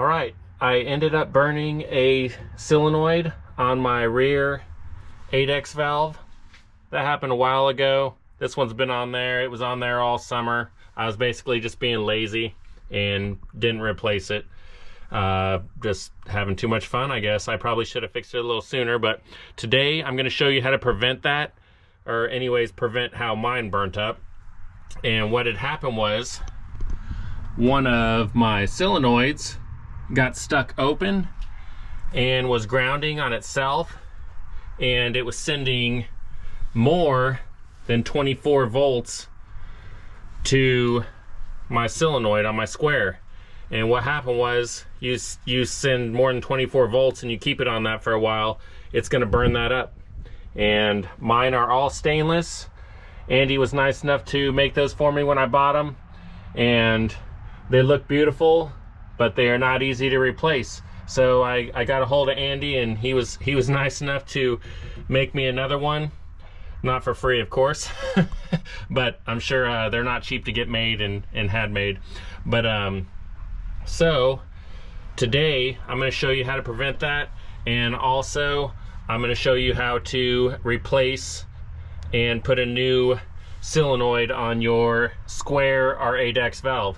All right, I ended up burning a solenoid on my rear Adex valve. That happened a while ago. This one's been on there. It was on there all summer. I was basically just being lazy and didn't replace it. Just having too much fun, I guess. I probably should have fixed it a little sooner, but today I'm going to show you how to prevent that, or anyways prevent how mine burnt up. And what had happened was one of my solenoids got stuck open and was grounding on itself, and it was sending more than 24 volts to my solenoid on my square. And what happened was you send more than 24 volts and you keep it on that for a while, it's going to burn that up. And mine are all stainless. Andy was nice enough to make those for me when I bought them, and they look beautiful, but they are not easy to replace. So I got a hold of Andy, and he was nice enough to make me another one. Not for free, of course, but I'm sure they're not cheap to get made and had made. But so today I'm going to show you how to prevent that, and also I'm going to show you how to replace and put a new solenoid on your square or Adex valve.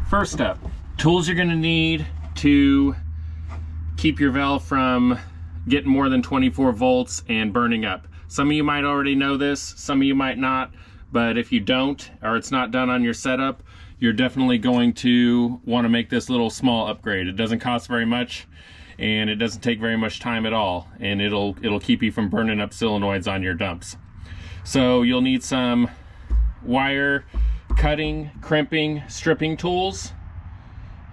First up, tools you're going to need to keep your valve from getting more than 24 volts and burning up. Some of you might already know this, some of you might not, but if you don't, or it's not done on your setup, you're definitely going to want to make this little small upgrade. It doesn't cost very much, and it doesn't take very much time at all, and it'll keep you from burning up solenoids on your dumps. So you'll need some wire cutting, crimping, stripping tools.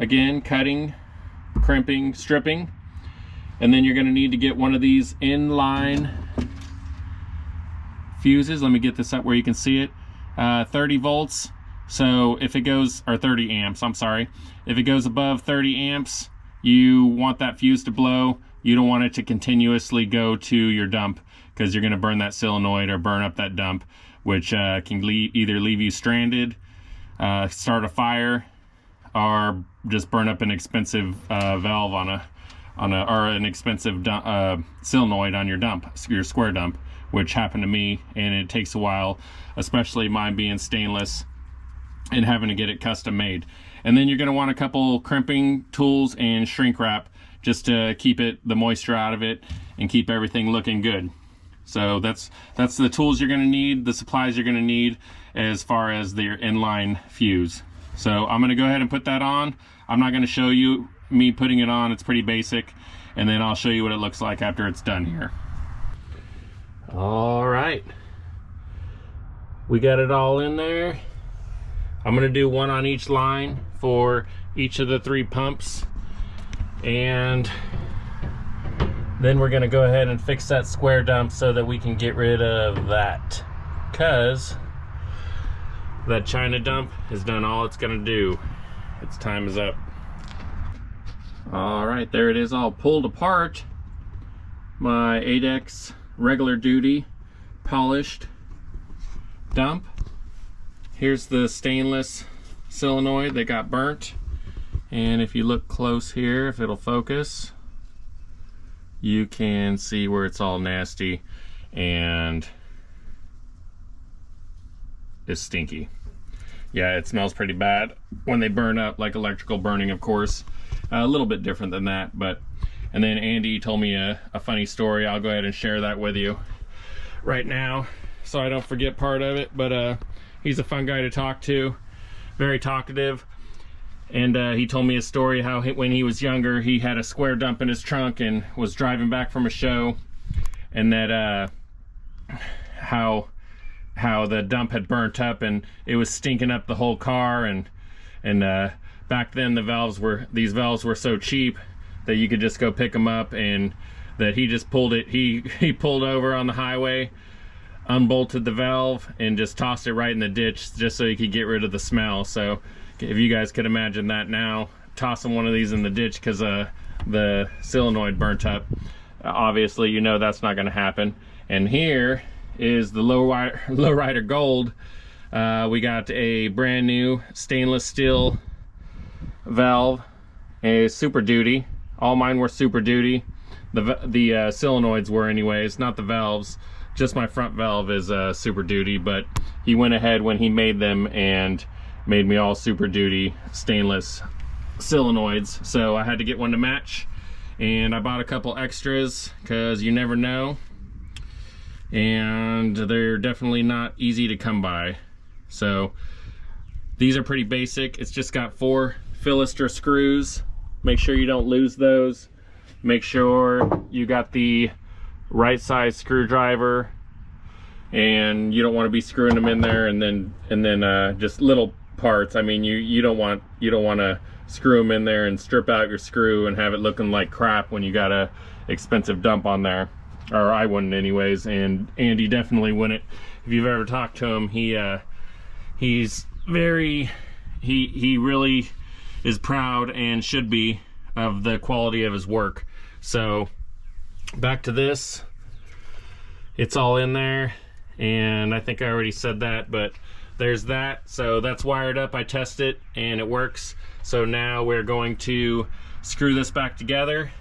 Again, cutting, crimping, stripping. And then you're going to need to get one of these inline fuses. Let me get this up where you can see it. 30 volts. So if it goes, or 30 amps, I'm sorry. If it goes above 30 amps, you want that fuse to blow. You don't want it to continuously go to your dump, because you're going to burn that solenoid or burn up that dump, which can either leave you stranded, start a fire, or just burn up an expensive valve or an expensive solenoid on your dump, your square dump, which happened to me, and it takes a while, especially mine being stainless and having to get it custom made. And then you're going to want a couple crimping tools and shrink wrap, just to keep the moisture out of it and keep everything looking good. So that's the tools you're going to need, the supplies you're going to need as far as their inline fuse. So I'm going to go ahead and put that on. I'm not going to show you me putting it on, it's pretty basic, and then I'll show you what it looks like after it's done here. All right, we got it all in there. I'm going to do one on each line for each of the 3 pumps, and then we're going to go ahead and fix that square dump so that we can get rid of that, because that China dump has done all it's going to do. Its time is up. All right, there it is, all pulled apart. My Adex regular duty polished dump. Here's the stainless solenoid that got burnt, and if you look close here, if it'll focus, you can see where it's all nasty and is stinky. Yeah, it smells pretty bad when they burn up, like electrical burning, of course. A little bit different than that, but and then Andy told me a funny story. I'll go ahead and share that with you right now so I don't forget part of it. But he's a fun guy to talk to, very talkative, and he told me a story how when he was younger he had a square dump in his trunk and was driving back from a show, and that how the dump had burnt up and it was stinking up the whole car, and back then these valves were so cheap that you could just go pick them up, and that he just pulled it, he pulled over on the highway, unbolted the valve, and just tossed it right in the ditch just so he could get rid of the smell. So if you guys could imagine that now, tossing one of these in the ditch because the solenoid burnt up, obviously you know that's not going to happen. And here is the Lowrider Gold. We got a brand new stainless steel valve a Super Duty. All mine were Super Duty. The solenoids were anyways, not the valves. Just my front valve is Super Duty, but he went ahead when he made them and made me all Super Duty stainless solenoids. So I had to get one to match, and I bought a couple extras because you never know. And they're definitely not easy to come by. So these are pretty basic. It's just got 4 Philister screws. Make sure you don't lose those. Make sure you got the right size screwdriver, and you don't want to be screwing them in there and then just little parts. I mean, you don't want to screw them in there and strip out your screw and have it looking like crap when you got a expensive dump on there. Or I wouldn't anyways, and Andy definitely wouldn't. If you've ever talked to him, he's very, he really is proud and should be of the quality of his work. So back to this, it's all in there, and I think I already said that, but there's that. So that's wired up. I tested it and it works. So now we're going to screw this back together,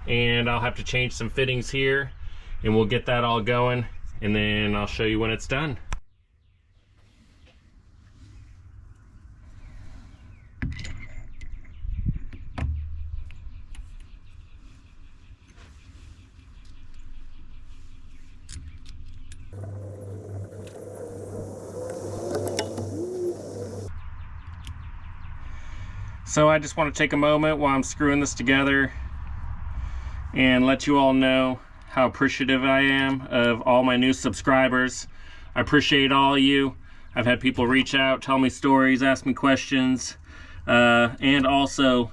and I'll have to change some fittings here, and we'll get that all going, and then I'll show you when it's done. So I just want to take a moment while I'm screwing this together and let you all know how appreciative I am of all my new subscribers. I appreciate all of you. I've had people reach out, tell me stories, ask me questions, and also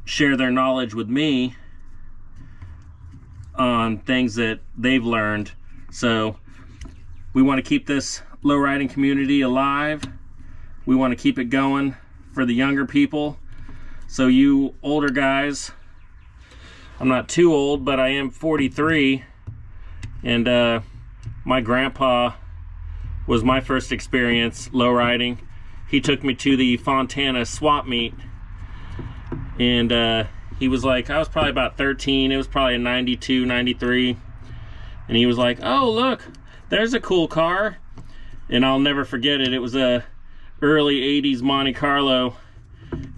share their knowledge with me on things that they've learned. So we want to keep this low riding community alive. We want to keep it going for the younger people. So you older guys, I'm not too old, but I am 43, and my grandpa was my first experience low riding. He took me to the Fontana swap meet, and he was like, I was probably about 13, it was probably a 92, 93, and he was like, oh look, there's a cool car. And I'll never forget it. It was a early 80s Monte Carlo,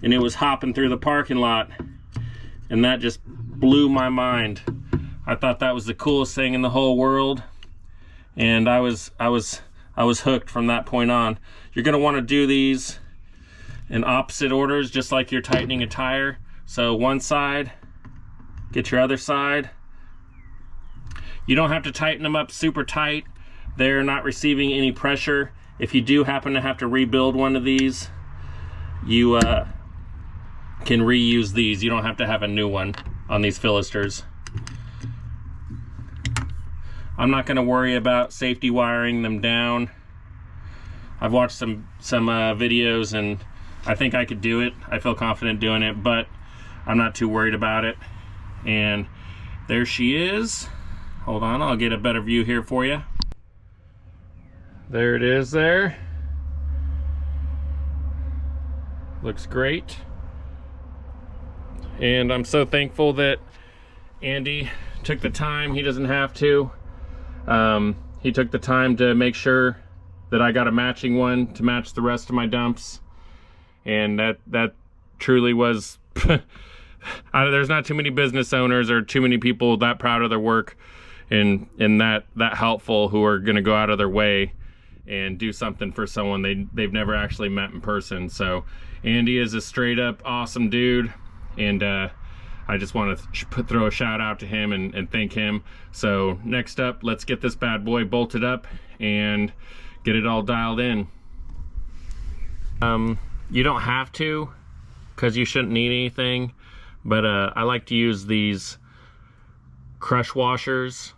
and it was hopping through the parking lot, and that just blew my mind. I thought that was the coolest thing in the whole world, and I was hooked from that point on. You're gonna want to do these in opposite orders, just like you're tightening a tire. So one side, get your other side. You don't have to tighten them up super tight. They're not receiving any pressure. If you do happen to have to rebuild one of these, you can reuse these. You don't have to have a new one on these Philisters. I'm not going to worry about safety wiring them down. I've watched some videos, and I think I could do it. I feel confident doing it, but I'm not too worried about it. And there she is. Hold on, I'll get a better view here for you. There it is there. Looks great. And I'm so thankful that Andy took the time. He doesn't have to. He took the time to make sure that I got a matching one to match the rest of my dumps. And that truly was, there's not too many business owners or too many people that proud of their work and that helpful, who are gonna go out of their way and do something for someone they've never actually met in person. So Andy is a straight up awesome dude, and I just want to throw a shout out to him and thank him. So next up, let's get this bad boy bolted up and get it all dialed in. You don't have to, because you shouldn't need anything, but I like to use these crush washers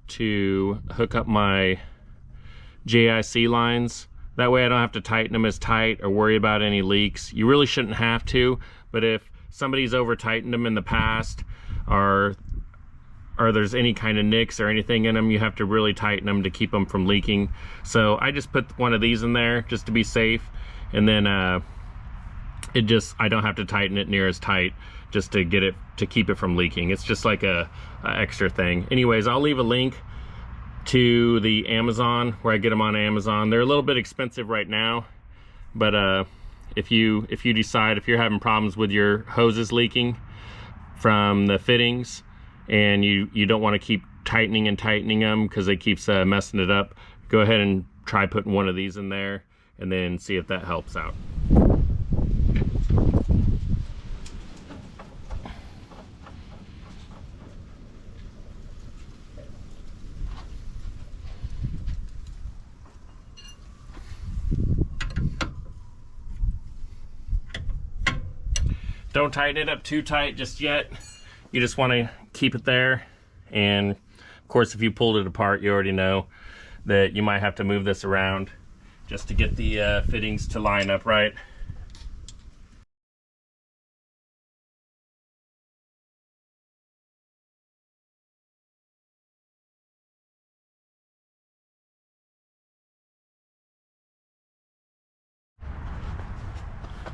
to hook up my JIC lines. That way I don't have to tighten them as tight or worry about any leaks. You really shouldn't have to, but if somebody's over tightened them in the past, or there's any kind of nicks or anything in them, you have to really tighten them to keep them from leaking. So I just put one of these in there just to be safe, and then I don't have to tighten it near as tight just to get it, to keep it from leaking. It's just like a extra thing. Anyways, I'll leave a link to the Amazon, where I get them on Amazon. They're a little bit expensive right now, but if you decide, if you're having problems with your hoses leaking from the fittings, and you don't want to keep tightening them because it keeps messing it up, go ahead and try putting one of these in there and then see if that helps out. Don't tighten it up too tight just yet. You just want to keep it there. And of course, if you pulled it apart, you already know that you might have to move this around just to get the fittings to line up right.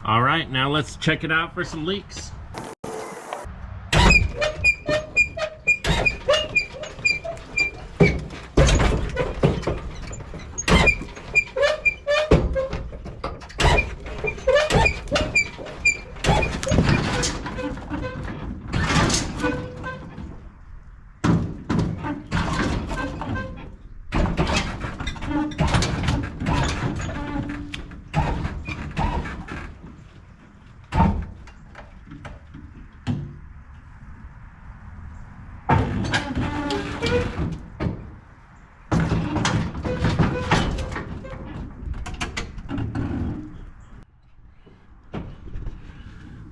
All right, now let's check it out for some leaks.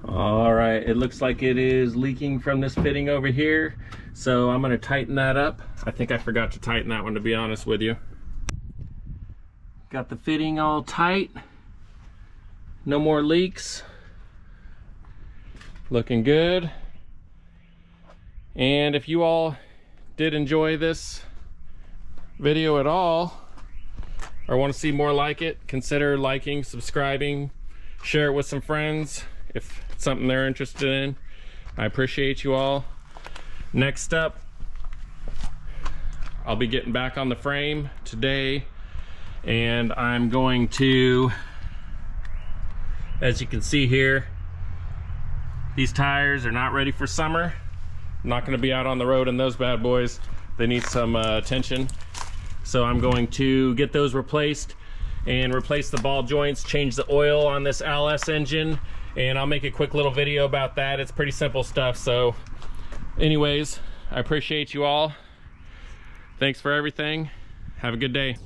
All right, it looks like it is leaking from this fitting over here, so I'm going to tighten that up. I think I forgot to tighten that one, to be honest with you. Got the fitting all tight, no more leaks, looking good. And if you all did enjoy this video at all, or want to see more like it, consider liking, subscribing, share it with some friends if it's something they're interested in. I appreciate you all. Next up, I'll be getting back on the frame today, and I'm going to, as you can see here, these tires are not ready for summer. I'm not going to be out on the road in those bad boys. They need some attention. So I'm going to get those replaced and replace the ball joints, change the oil on this LS engine, and I'll make a quick little video about that. It's pretty simple stuff. So anyways, I appreciate you all. Thanks for everything. Have a good day.